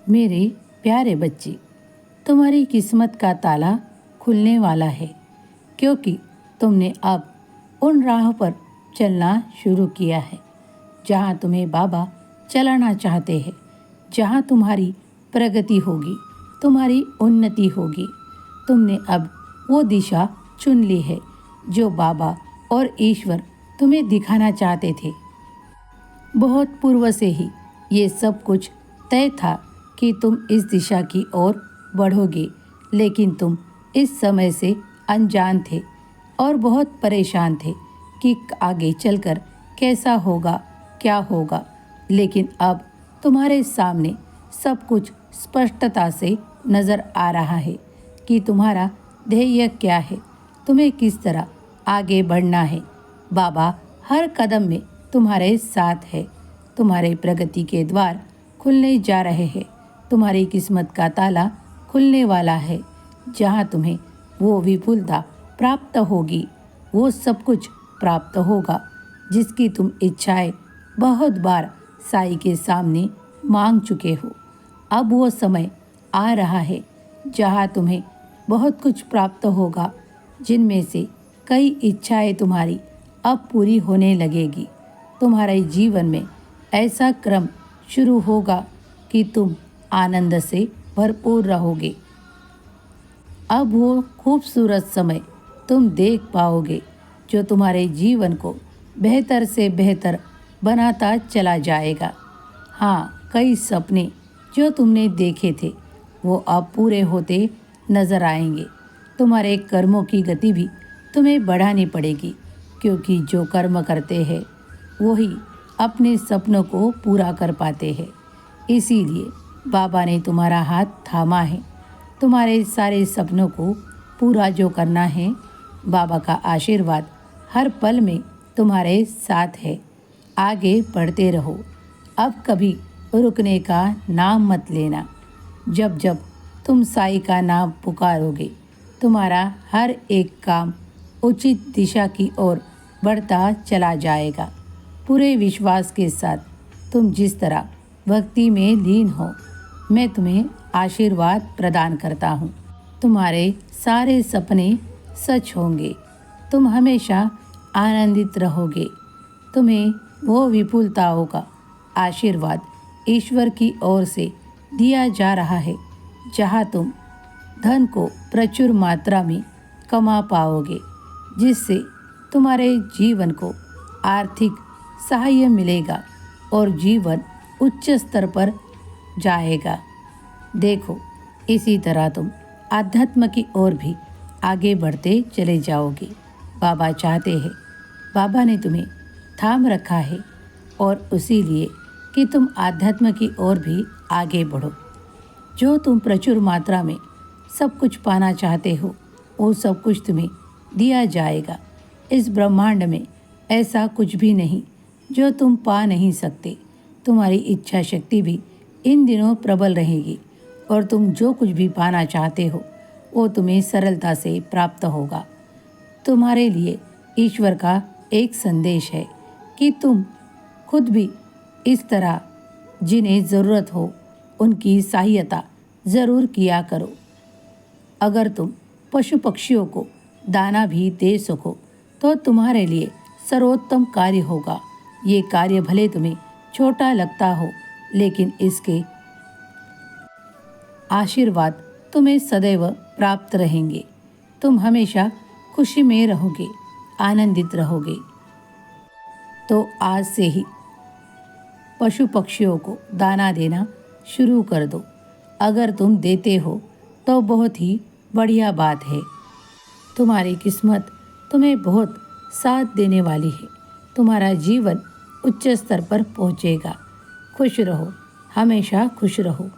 मेरे प्यारे बच्चे, तुम्हारी किस्मत का ताला खुलने वाला है, क्योंकि तुमने अब उन राह पर चलना शुरू किया है जहाँ तुम्हें बाबा चलाना चाहते हैं, जहाँ तुम्हारी प्रगति होगी, तुम्हारी उन्नति होगी। तुमने अब वो दिशा चुन ली है जो बाबा और ईश्वर तुम्हें दिखाना चाहते थे। बहुत पूर्व से ही ये सब कुछ तय था कि तुम इस दिशा की ओर बढ़ोगे, लेकिन तुम इस समय से अनजान थे और बहुत परेशान थे कि आगे चलकर कैसा होगा, क्या होगा। लेकिन अब तुम्हारे सामने सब कुछ स्पष्टता से नज़र आ रहा है कि तुम्हारा ध्येय क्या है, तुम्हें किस तरह आगे बढ़ना है। बाबा हर कदम में तुम्हारे साथ है। तुम्हारे प्रगति के द्वार खुलने जा रहे हैं। तुम्हारी किस्मत का ताला खुलने वाला है, जहाँ तुम्हें वो विपुलता प्राप्त होगी, वो सब कुछ प्राप्त होगा जिसकी तुम इच्छाएं बहुत बार साईं के सामने मांग चुके हो। अब वो समय आ रहा है जहाँ तुम्हें बहुत कुछ प्राप्त होगा, जिनमें से कई इच्छाएं तुम्हारी अब पूरी होने लगेगी। तुम्हारे जीवन में ऐसा क्रम शुरू होगा कि तुम आनंद से भरपूर रहोगे। अब वो खूबसूरत समय तुम देख पाओगे जो तुम्हारे जीवन को बेहतर से बेहतर बनाता चला जाएगा। हाँ, कई सपने जो तुमने देखे थे वो अब पूरे होते नजर आएंगे। तुम्हारे कर्मों की गति भी तुम्हें बढ़ानी पड़ेगी, क्योंकि जो कर्म करते हैं वही अपने सपनों को पूरा कर पाते हैं। इसीलिए बाबा ने तुम्हारा हाथ थामा है। तुम्हारे सारे सपनों को पूरा जो करना है, बाबा का आशीर्वाद हर पल में तुम्हारे साथ है। आगे बढ़ते रहो। अब कभी रुकने का नाम मत लेना। जब जब तुम साईं का नाम पुकारोगे, तुम्हारा हर एक काम उचित दिशा की ओर बढ़ता चला जाएगा। पूरे विश्वास के साथ तुम जिस तरह भक्ति में लीन हो, मैं तुम्हें आशीर्वाद प्रदान करता हूँ। तुम्हारे सारे सपने सच होंगे। तुम हमेशा आनंदित रहोगे। तुम्हें वो विपुलताओं का आशीर्वाद ईश्वर की ओर से दिया जा रहा है, जहाँ तुम धन को प्रचुर मात्रा में कमा पाओगे, जिससे तुम्हारे जीवन को आर्थिक सहाय मिलेगा और जीवन उच्च स्तर पर जाएगा। देखो, इसी तरह तुम आध्यात्म की ओर भी आगे बढ़ते चले जाओगे। बाबा चाहते हैं, बाबा ने तुम्हें थाम रखा है और उसी लिए कि तुम आध्यात्म की ओर भी आगे बढ़ो। जो तुम प्रचुर मात्रा में सब कुछ पाना चाहते हो, वो सब कुछ तुम्हें दिया जाएगा। इस ब्रह्मांड में ऐसा कुछ भी नहीं जो तुम पा नहीं सकते। तुम्हारी इच्छा शक्ति भी इन दिनों प्रबल रहेगी और तुम जो कुछ भी पाना चाहते हो वो तुम्हें सरलता से प्राप्त होगा। तुम्हारे लिए ईश्वर का एक संदेश है कि तुम खुद भी इस तरह जिन्हें ज़रूरत हो उनकी सहायता ज़रूर किया करो। अगर तुम पशु पक्षियों को दाना भी दे सको तो तुम्हारे लिए सर्वोत्तम कार्य होगा। ये कार्य भले तुम्हें छोटा लगता हो, लेकिन इसके आशीर्वाद तुम्हें सदैव प्राप्त रहेंगे। तुम हमेशा खुशी में रहोगे, आनंदित रहोगे। तो आज से ही पशु पक्षियों को दाना देना शुरू कर दो। अगर तुम देते हो तो बहुत ही बढ़िया बात है। तुम्हारी किस्मत तुम्हें बहुत साथ देने वाली है। तुम्हारा जीवन उच्च स्तर पर पहुंचेगा। खुश रहो, हमेशा खुश रहो।